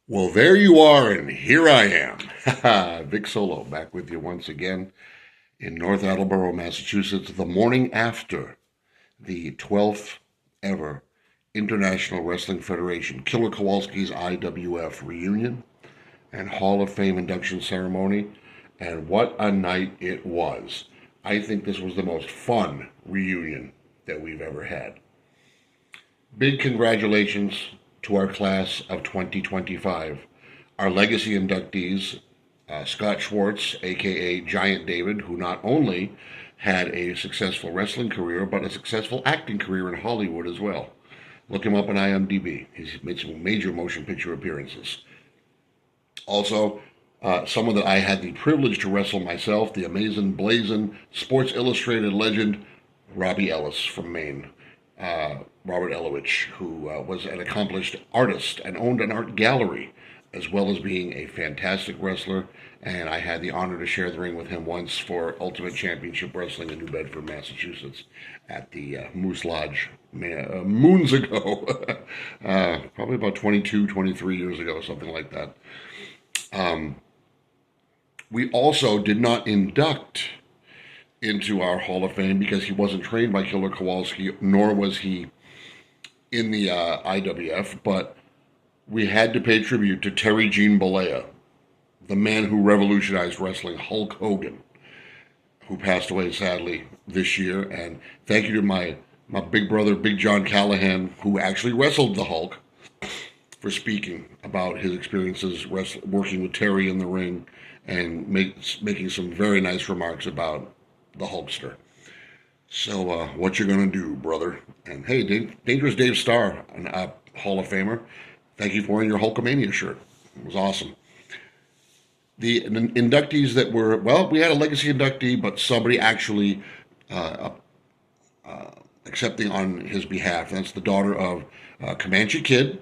Well, there you are, and here I am. Vic Solo, back with you once again in North Attleboro, Massachusetts, the morning after the 12th ever International Wrestling Federation Killer Kowalski's IWF Reunion and Hall of Fame induction ceremony. And what a night it was. I think this was the most fun reunion that we've ever had. Big congratulations to our class of 2025. Our legacy inductees, Scott Schwartz, aka Giant David, who not only had a successful wrestling career, but a successful acting career in Hollywood as well. Look him up on IMDb. He's made some major motion picture appearances. Also, someone that I had the privilege to wrestle myself, the amazing, blazing Sports Illustrated legend, Robbie Ellis from Maine. Robert Elowich, who was an accomplished artist and owned an art gallery, as well as being a fantastic wrestler. And I had the honor to share the ring with him once for Ultimate Championship Wrestling in New Bedford, Massachusetts, at the Moose Lodge moons ago, probably about 22, 23 years ago, something like that. We also did not induct into our Hall of Fame because he wasn't trained by Killer Kowalski, nor was he in the IWF, but we had to pay tribute to Terry Gene Bollea, the man who revolutionized wrestling, Hulk Hogan, who passed away sadly this year. And thank you to my big brother, Big John Callahan, who actually wrestled the Hulk, for speaking about his experiences working with Terry in the ring and making some very nice remarks about the Hulkster. So, what you gonna do, brother? And hey, Dangerous Dave Starr, a Hall of Famer. Thank you for wearing your Hulkamania shirt. It was awesome. The inductees that were, well, we had a legacy inductee, but somebody actually accepting on his behalf. That's the daughter of Comanche Kid,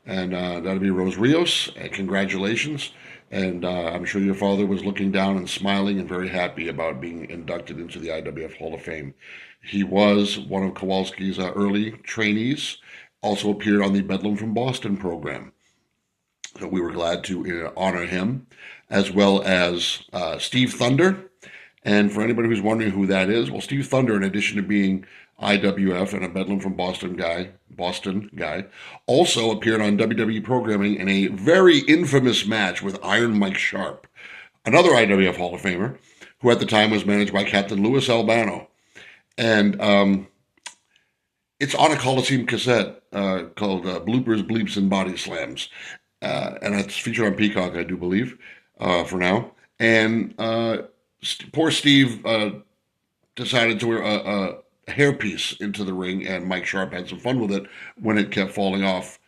and that'll be Rose Rios. And congratulations. And I'm sure your father was looking down and smiling and very happy about being inducted into the IWF Hall of Fame. He was one of Kowalski's early trainees, also appeared on the Bedlam from Boston program. So we were glad to honor him, as well as Steve Thunder. And for anybody who's wondering who that is, well, Steve Thunder, in addition to being IWF and a Bedlam from Boston guy, also appeared on WWE programming in a very infamous match with Iron Mike Sharp, another IWF Hall of Famer, who at the time was managed by Captain Louis Albano. And it's on a Coliseum cassette called Bloopers, Bleeps, and Body Slams. And it's featured on Peacock, I do believe, for now. And poor Steve decided to wear a hairpiece into the ring, and Mike Sharp had some fun with it when it kept falling off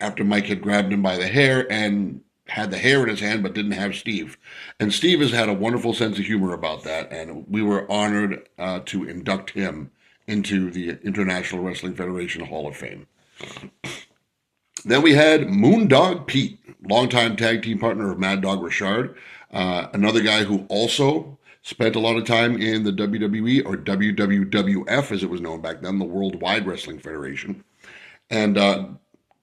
after Mike had grabbed him by the hair and had the hair in his hand but didn't have Steve. And Steve has had a wonderful sense of humor about that, and we were honored to induct him into the International Wrestling Federation Hall of Fame. Then we had Moondog Pete, longtime tag team partner of Mad Dog Richard, another guy who also spent a lot of time in the WWE, or WWWF as it was known back then, the Worldwide Wrestling Federation. And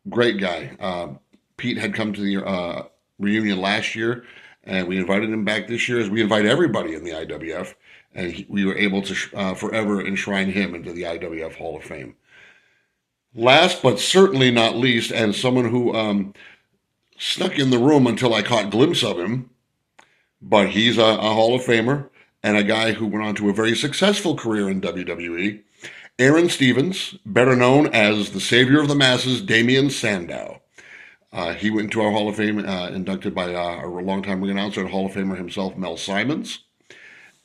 great guy. Pete had come to the reunion last year, and we invited him back this year, as we invite everybody in the IWF, and we were able to forever enshrine him into the IWF Hall of Fame. Last but certainly not least, and someone who snuck in the room until I caught a glimpse of him, but he's a Hall of Famer and a guy who went on to a very successful career in WWE, Aaron Stevens, better known as the savior of the masses, Damian Sandow. He went into our Hall of Fame, inducted by a longtime ring announcer and Hall of Famer himself, Mel Simons.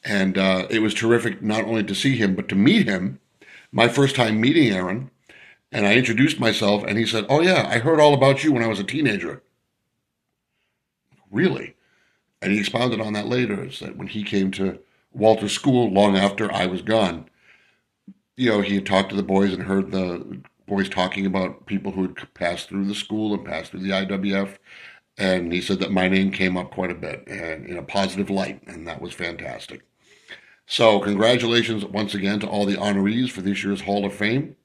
And it was terrific not only to see him, but to meet him. My first time meeting Aaron, and I introduced myself, and he said, "Oh yeah, I heard all about you when I was a teenager." Really? And he expounded on that later, is that when he came to Walter's school long after I was gone, he had talked to the boys and heard the boys talking about people who had passed through the school and passed through the IWF. And he said that my name came up quite a bit and in a positive light, and that was fantastic. So congratulations once again to all the honorees for this year's Hall of Fame.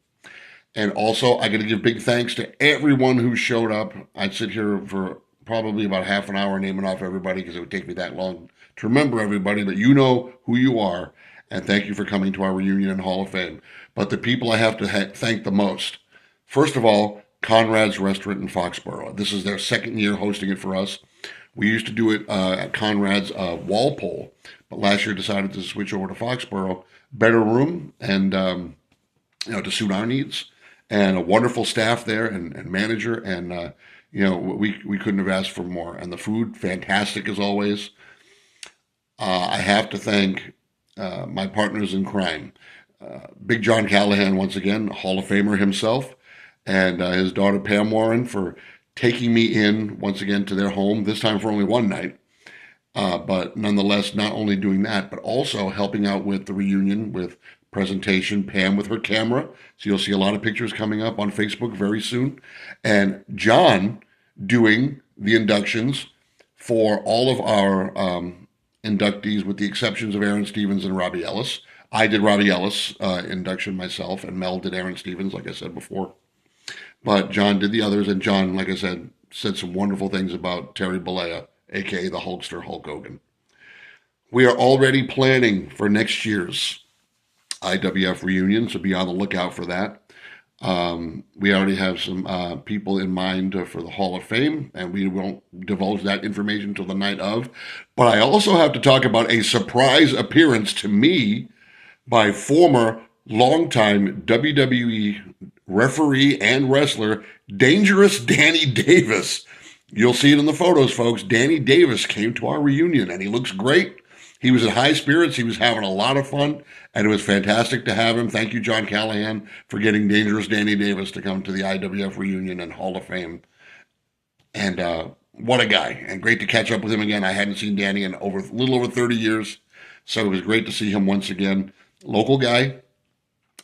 And also, I got to give big thanks to everyone who showed up. I'd sit here for probably about half an hour naming off everybody because it would take me that long to remember everybody, but you know who you are. And thank you for coming to our reunion in Hall of Fame. But the people I have to thank the most, first of all, Conrad's Restaurant in Foxborough. This is their second year hosting it for us. We used to do it at Conrad's Walpole, but last year decided to switch over to Foxborough. Better room and to suit our needs, and a wonderful staff there and manager, and we couldn't have asked for more. And the food, fantastic as always. I have to thank my partners in crime, Big John Callahan, once again, Hall of Famer himself, and his daughter Pam Warren for taking me in once again to their home, this time for only one night. But nonetheless, not only doing that, but also helping out with the reunion with presentation, Pam with her camera. So you'll see a lot of pictures coming up on Facebook very soon. And John doing the inductions for all of our inductees, with the exceptions of Aaron Stevens and Robbie Ellis. I did Robbie Ellis induction myself, and Mel did Aaron Stevens, like I said before. But John did the others, and John, like I said some wonderful things about Terry Bollea, aka the Hulkster Hulk Hogan. We are already planning for next year's IWF Reunion, so be on the lookout for that. We already have some people in mind for the Hall of Fame, and we won't divulge that information till the night of. But I also have to talk about a surprise appearance to me by former longtime WWE referee and wrestler, Dangerous Danny Davis. You'll see it in the photos, folks. Danny Davis came to our reunion, and he looks great. He was in high spirits. He was having a lot of fun, and it was fantastic to have him. Thank you, John Callahan, for getting Dangerous Danny Davis to come to the IWF Reunion and Hall of Fame. And what a guy, and great to catch up with him again. I hadn't seen Danny in a little over 30 years, so it was great to see him once again. Local guy,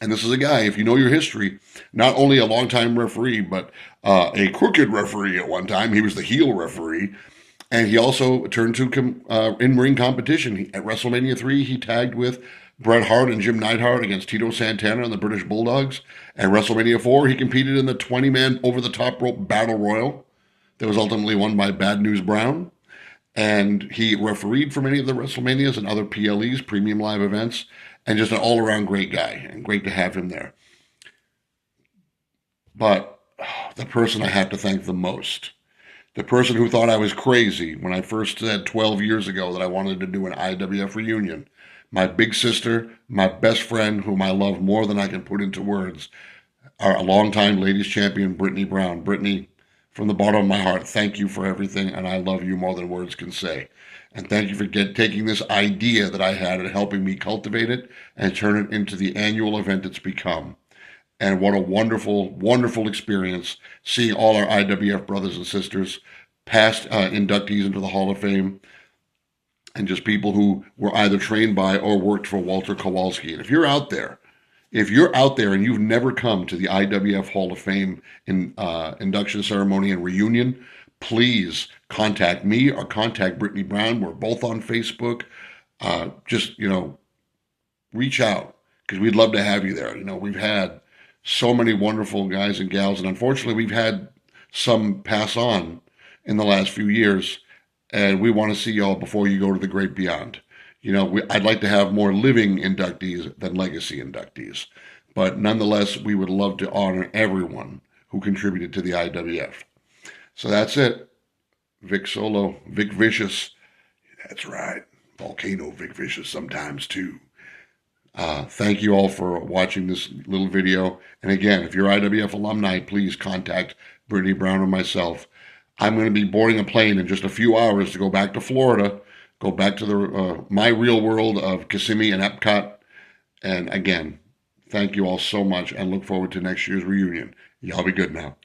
and this is a guy, if you know your history, not only a longtime referee, but a crooked referee at one time. He was the heel referee. And he also turned to in-ring competition. At WrestleMania 3, he tagged with Bret Hart and Jim Neidhart against Tito Santana and the British Bulldogs. At WrestleMania 4, he competed in the 20-man over-the-top rope battle royal that was ultimately won by Bad News Brown. And he refereed for many of the WrestleManias and other PLEs, premium live events, and just an all-around great guy, and great to have him there. But the person I had to thank the most, the person who thought I was crazy when I first said 12 years ago that I wanted to do an IWF reunion, my big sister, my best friend, whom I love more than I can put into words, our longtime ladies champion, Brittany Brown. Brittany, from the bottom of my heart, thank you for everything, and I love you more than words can say. And thank you for taking this idea that I had and helping me cultivate it and turn it into the annual event it's become. And what a wonderful, wonderful experience seeing all our IWF brothers and sisters, past inductees into the Hall of Fame, and just people who were either trained by or worked for Walter Kowalski. And if you're out there and you've never come to the IWF Hall of Fame induction ceremony and reunion, please contact me or contact Brittany Brown. We're both on Facebook. Reach out, because we'd love to have you there. We've had so many wonderful guys and gals, and unfortunately we've had some pass on in the last few years, and we want to see y'all before you go to the great beyond. I'd like to have more living inductees than legacy inductees, but nonetheless, we would love to honor everyone who contributed to the IWF. So that's it. Vic Solo, Vic Vicious. That's right. Volcano Vic Vicious sometimes too. Thank you all for watching this little video. And again, if you're IWF alumni, please contact Brittany Brown or myself. I'm going to be boarding a plane in just a few hours to go back to Florida, go back to my real world of Kissimmee and Epcot. And again, thank you all so much, and look forward to next year's reunion. Y'all be good now.